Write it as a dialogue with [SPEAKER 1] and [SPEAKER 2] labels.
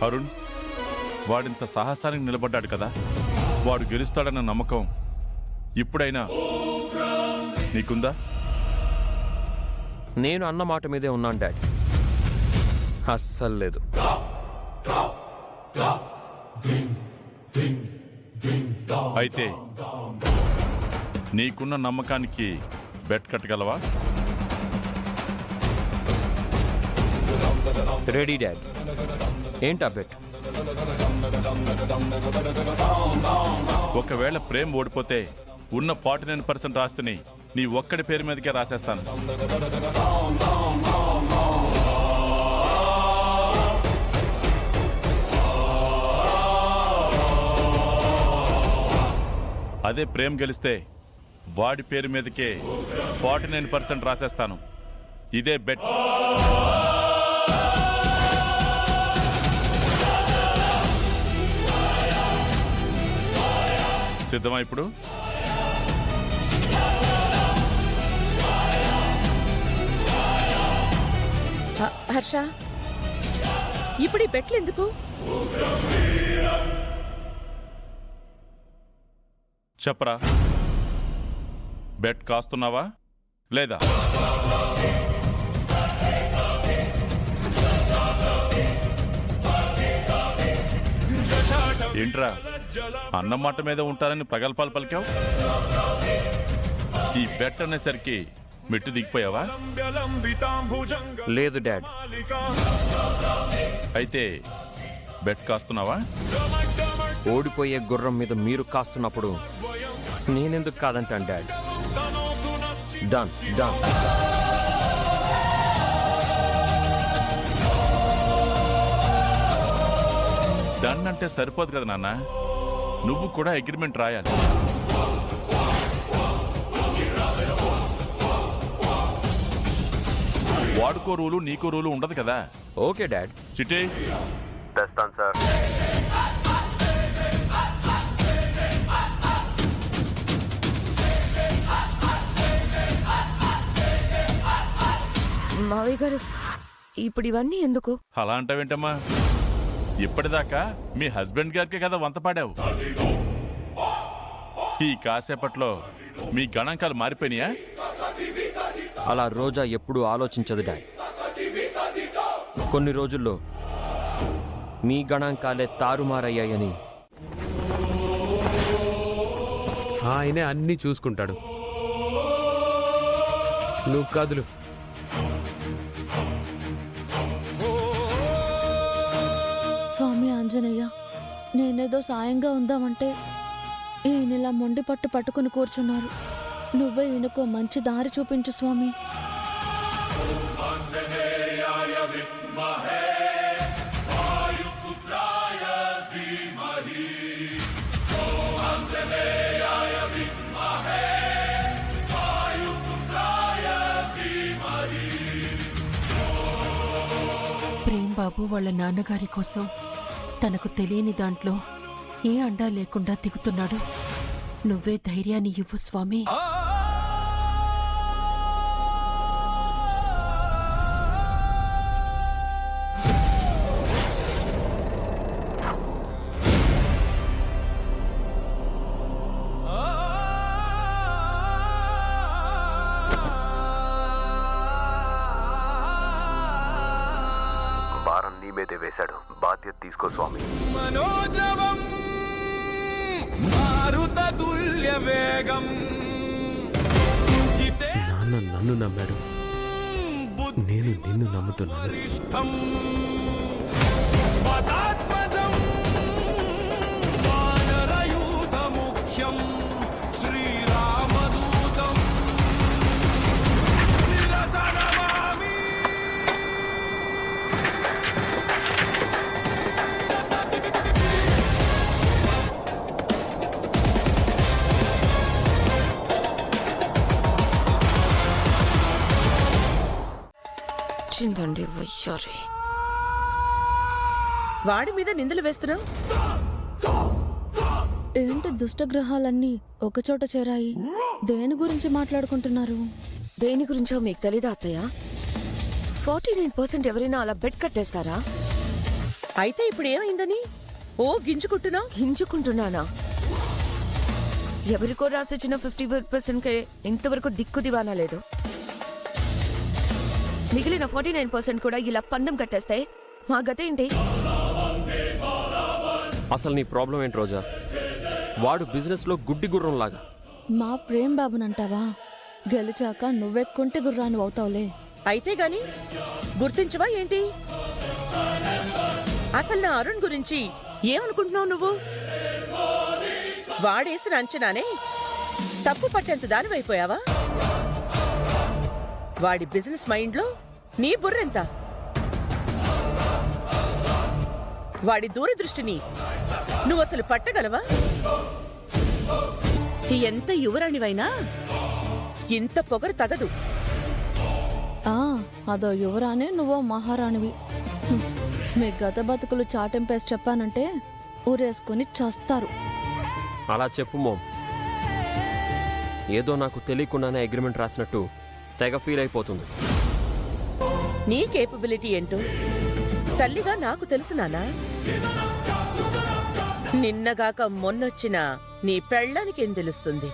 [SPEAKER 1] అరుణ్, వాడింత సాహసానికి నిలబడ్డాడు కదా, వాడు గెలుస్తాడన్న నమ్మకం ఇప్పుడైనా నీకుందా?
[SPEAKER 2] నేను అన్న మాట మీదే ఉన్నాను డాడ్, అస్సలు లేదు.
[SPEAKER 1] అయితే నీకున్న నమ్మకానికి బెట్ కట్టగలవా?
[SPEAKER 2] Ready dad. ఏంటా బెట్?
[SPEAKER 1] ఒకవేళ ప్రేమ్ ఓడిపోతే ఉన్న 49% ఆస్తిని నీ ఒక్కడి పేరు మీదకే రాసేస్తాను. అదే ప్రేమ్ గెలిస్తే వాడి పేరు మీదకే 49% రాసేస్తాను. ఇదే బెట్. సిద్ధమా ఇప్పుడు?
[SPEAKER 3] హర్ష, ఇప్పుడు ఈ బెట్లు ఎందుకు?
[SPEAKER 1] చెప్పరా, బెట్ కాస్తున్నావా లేదా? ఏంట్రా, అన్నమాట మీద ఉంటారని ప్రగల్భాలు పలికావు? ఈ బెట్ అనేసరికి మెట్టు దిగిపోయావా?
[SPEAKER 2] లేదు డాడ్.
[SPEAKER 1] అయితే బెట్ కాస్తున్నావా?
[SPEAKER 2] ఓడిపోయే గుర్రం మీద మీరు కాస్తున్నప్పుడు నేనెందుకు కాదంటాను డాడ్. Done done.
[SPEAKER 1] డన్ అంటే సరిపోదు కదా నాన్న, నువ్వు కూడా అగ్రిమెంట్ రాయాలి. వాడుకో రూలు నీకో రూలు ఉండదు కదా.
[SPEAKER 2] Okay dad.
[SPEAKER 1] చిట్టి
[SPEAKER 2] తెస్తాను సార్.
[SPEAKER 3] మావయ్య గారు, ఇప్పుడు ఇవన్నీ ఎందుకు?
[SPEAKER 1] అలా అంటావేంటమ్మా? ఇప్పటిదాకా మీ హస్బెండ్ గారికి కదా వంత పాడావు. ఈ కాసేపట్లో మీ గణాంకాలు మారిపోయినాయా?
[SPEAKER 2] అలా రోజా ఎప్పుడూ ఆలోచించదు డాడ్. కొన్ని రోజుల్లో మీ గణాంకాలే తారుమారయ్యాయని.
[SPEAKER 4] ఆయనే అన్నీ చూసుకుంటాడు, నువ్వు కదులు.
[SPEAKER 5] స్వామి ఆంజనేయ, నేనేదో సాయంగా ఉందామంటే ఈయన ఇలా మొండి పట్టు పట్టుకుని కూర్చున్నారు. నువ్వే ఈయనకు మంచి దారి చూపించు స్వామి.
[SPEAKER 6] ప్రేమ్ బాబు వాళ్ళ నాన్నగారి కోసం తనకు తెలియని దాంట్లో ఏ అండా లేకుండా దిగుతున్నాడు. నువ్వే ధైర్యాన్ని ఇవ్వు స్వామి.
[SPEAKER 2] భారం నీ మీదే వేశాడు, బాధ్యత తీసుకో స్వామి.
[SPEAKER 7] మనోజవం మారుతతుల్య వేగం.
[SPEAKER 4] నాన్న నన్ను నమ్మాడు, నేను నిన్ను నమ్ముతున్నాను.
[SPEAKER 7] పదాత్మజం వానరయూథ ముఖ్యం శ్రీరామదూతం శిరస నమామి.
[SPEAKER 3] చిందండి వయ్యారి.
[SPEAKER 8] వాడి మీద నిందలు వేస్తున్నావు?
[SPEAKER 5] ఏంటి దుష్టగ్రహాలన్నీ ఒకచోట చేరాయి? దేని గురించి మాట్లాడుకుంటున్నారు?
[SPEAKER 3] దేని గురించో మీకు తెలీదా అత్తయ్య? 49% ఎవరైనా అలా బెట్ కట్టేస్తారా?
[SPEAKER 8] అయితే ఇప్పుడు ఏమైందని ఓ గింజుకుంటున్నావు?
[SPEAKER 3] గింజుకుంటున్నానా? ఎవరికో రాసిచ్చిన 50% ఇంతవరకు దిక్కు దివానా లేదు. మిగిలిన 49% కూడా ఇలా పందెం కట్టేస్తే మా గతేంటి?
[SPEAKER 2] అసలు నీ ప్రాబ్లం ఏంటి రోజా? వాడు బిజినెస్లో గుడ్డి గుర్రం లాగా.
[SPEAKER 5] మా ప్రేమ్ బాబునంటావా? గెలిచాక నువ్వెక్కుంటే గుర్రాన్ని అవుతావులే.
[SPEAKER 8] అయితే గాని గుర్తించవా ఏంటి? అసలు నా అరుణ్ గురించి ఏమనుకుంటున్నావు నువ్వు? వాడేసిన అంచనానే తప్పు పట్టేంత దానివైపోయావా? వాడి బిజినెస్ మైండ్లో నీ బుర్రెంత? వాడి దూరదృష్టిని నువ్వసలు పట్టగలవా? ఎంత యువరాణివైనా ఇంత పొగరు తగదు.
[SPEAKER 5] అదో యువరాణి, నువ్వో మహారాణివి. మీ గత బతుకులు చాటింపేసి చెప్పానంటే ఊరేసుకుని చస్తారు.
[SPEAKER 2] అలా చెప్పు మోమ్. ఏదో నాకు తెలియకుండానే అగ్రిమెంట్ రాసినట్టు తెగ ఫీల్ అయిపోతుంది.
[SPEAKER 8] నీ కేపబిలిటీ ఏంటో తల్లిగా నాకు తెలుసు నానా. నిన్నగాక మొన్నొచ్చిన నీ పెళ్ళానికేం తెలుస్తుంది?